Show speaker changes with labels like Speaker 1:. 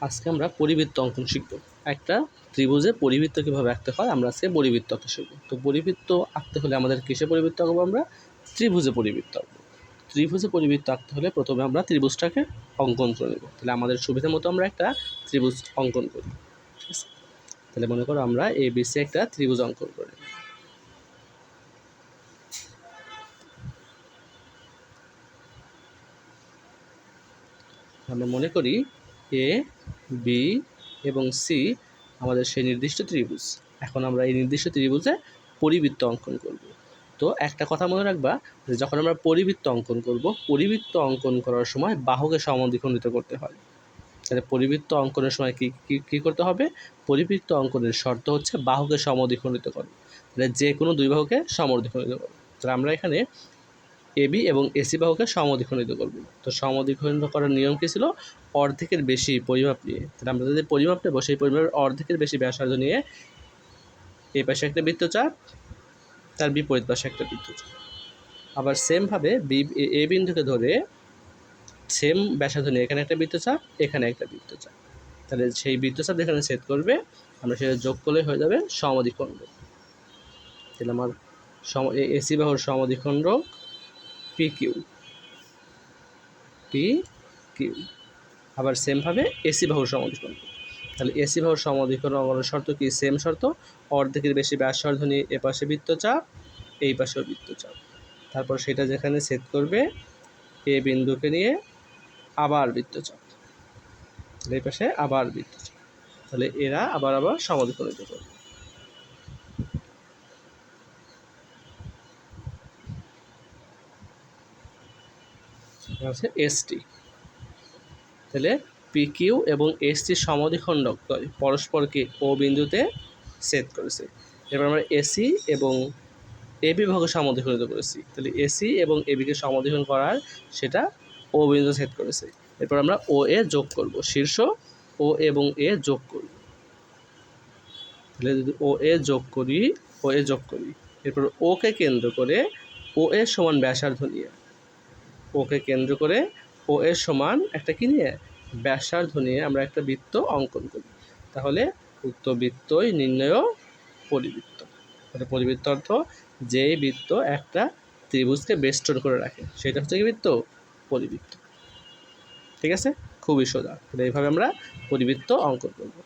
Speaker 1: আজকে আমরা পরিবৃত্ত অঙ্কন শিখব। একটা ত্রিভুজে পরিবৃত্ত কীভাবে আঁকতে হয় আমরা আজকে পরিবৃত্ত আঁকতে শিখব। তো পরিবৃত্ত আঁকতে হলে আমাদের কিসে পরিবৃত্ত আঁকবো? আমরা ত্রিভুজে পরিবৃত্ত আঁকবো। ত্রিভুজে পরিবৃত্ত আঁকতে হলে প্রথমে আমরা ত্রিভুজটাকে অঙ্কন করে নেব। তাহলে আমাদের সুবিধা মতো আমরা একটা ত্রিভুজ অঙ্কন করি। ঠিক আছে, তাহলে মনে করো আমরা ABC একটা ত্রিভুজ অঙ্কন করি। আমরা মনে করি A, B এবং C আমাদের সেই নির্দিষ্ট ত্রিভুজ। এখন আমরা এই নির্দিষ্ট ত্রিভুজে পরিবৃত্ত অঙ্কন করব। তো একটা কথা মনে রাখবা যে যখন আমরা পরিবৃত্ত অঙ্কন করব, পরিবৃত্ত অঙ্কন করার সময় বাহুকে সমদ্বিখণ্ডিত করতে হয়। তাহলে পরিবৃত্ত অঙ্কনের সময় কী করতে হবে? পরিবৃত্ত অঙ্কনের শর্ত হচ্ছে বাহুকে সমদ্বিখণ্ডিত করো। তাহলে যে কোনো দুই বাহুকে সমদ্বিখণ্ডিত করো। তাহলে আমরা এখানে AB এবং AC বাহুকে সমদ্বিখণ্ডিত করব। তো সমদ্বিখণ্ডিত করার নিয়ম কী ছিল? অর্ধেকের বেশি পরিমাপ নিয়ে। তাহলে আমরা যদি পরিমাপ নেব, সেই পরিমাপের অর্ধেকের বেশি ব্যাসার্ধ নিয়ে এই পাশে একটা বৃত্তচাপ, তার বিপরীত পাশে একটা বৃত্তচাপ। আবার সেমভাবে A বিন্দুকে ধরে সেম ব্যাসার্ধ নিয়ে এখানে একটা বৃত্তচাপ, এখানে একটা বৃত্তচাপ। তাহলে সেই বৃত্তচাপ যেখানে ছেদ করবে আমরা সেটা যোগ করলে হয়ে যাবে সমদ্বিখণ্ড। তাহলে আমার AC বাহুর সমদ্বিখণ্ড PQ। আবার সেমভাবে AC বাহুর সমদ্বিখণ্ড। তাহলে AC বাহুর সমদ্বিখণ্ড অঙ্কনের শর্ত কি? সেম শর্ত, অর্ধেকের বেশি ব্যাসার্ধ নিয়ে এ পাশে বৃত্তচাপ, এই পাশেও বৃত্তচাপ। তারপর সেটা যেখানে ছেদ করবে A বিন্দুকে নিয়ে আবার বৃত্তচাপ, এই পাশে আবার বৃত্তচাপ। তাহলে এরা আবার সমদ্বিখণ্ডিত করবে। আছে ST। তাহলে PQ এবং ST সমদ্বিখণ্ডক পরস্পরকে O বিন্দুতে ছেদ করেছে। এবার আমরা AC এবং AB বাহুকে সমদ্বিখণ্ডিত করেছি। তাহলে AC এবং ABকে সমদ্বিখণ্ড করার সেটা O বিন্দু ছেদ করেছে। এরপর আমরা OA যোগ করব, শীর্ষ O এবং A যোগ করব। তাহলে যদি OA যোগ করি, এরপর ওকে কেন্দ্র করে OA সমান ব্যাসার্ধ নিয়ে, ওকে কেন্দ্র করে OA সমান একটা কি নিয়ে? ব্যাসার্ধ নিয়ে আমরা একটা বৃত্ত অঙ্কন করি। তাহলে উক্ত বৃত্তই নির্ণেয় পরিবৃত্ত। তাহলে পরিবৃত্ত অর্থ যেই বৃত্ত একটা ত্রিভুজকে বেষ্টন করে রাখে সেটা হচ্ছে কি বৃত্ত? পরিবৃত্ত। ঠিক আছে, খুবই সোজা। তাহলে এইভাবে আমরা পরিবৃত্ত অঙ্কন করব।